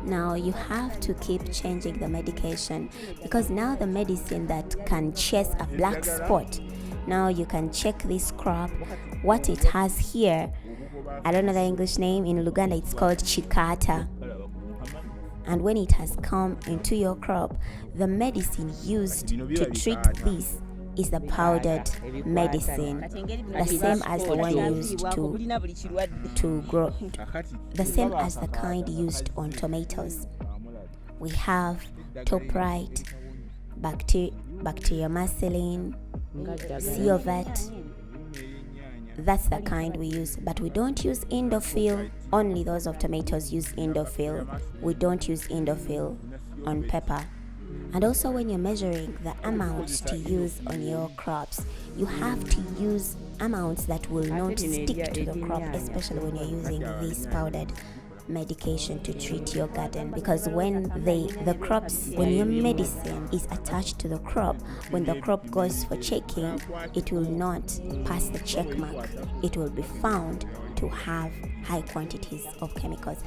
Now you have to keep changing the medication, because now the medicine that can chase a black spot, now you can check this crop, what it has here. I don't know the English name. In Luganda it's called chikata. And when it has come into your crop, the medicine used to treat this is the powdered medicine, the same as the one used to grow, the same as the kind used on tomatoes. We have toprite, bacteriomycin, Ciovet. That's the kind we use, but we don't use Indophil. Only those of tomatoes use Indophil. We don't use Indophil on pepper. And also, when you're measuring the amounts to use on your crops, you have to use amounts that will not stick to the crop, especially when you're using this powdered medication to treat your garden, because when your medicine is attached to the crop, when the crop goes for checking, it will not pass the check mark. It will be found to have high quantities of chemicals.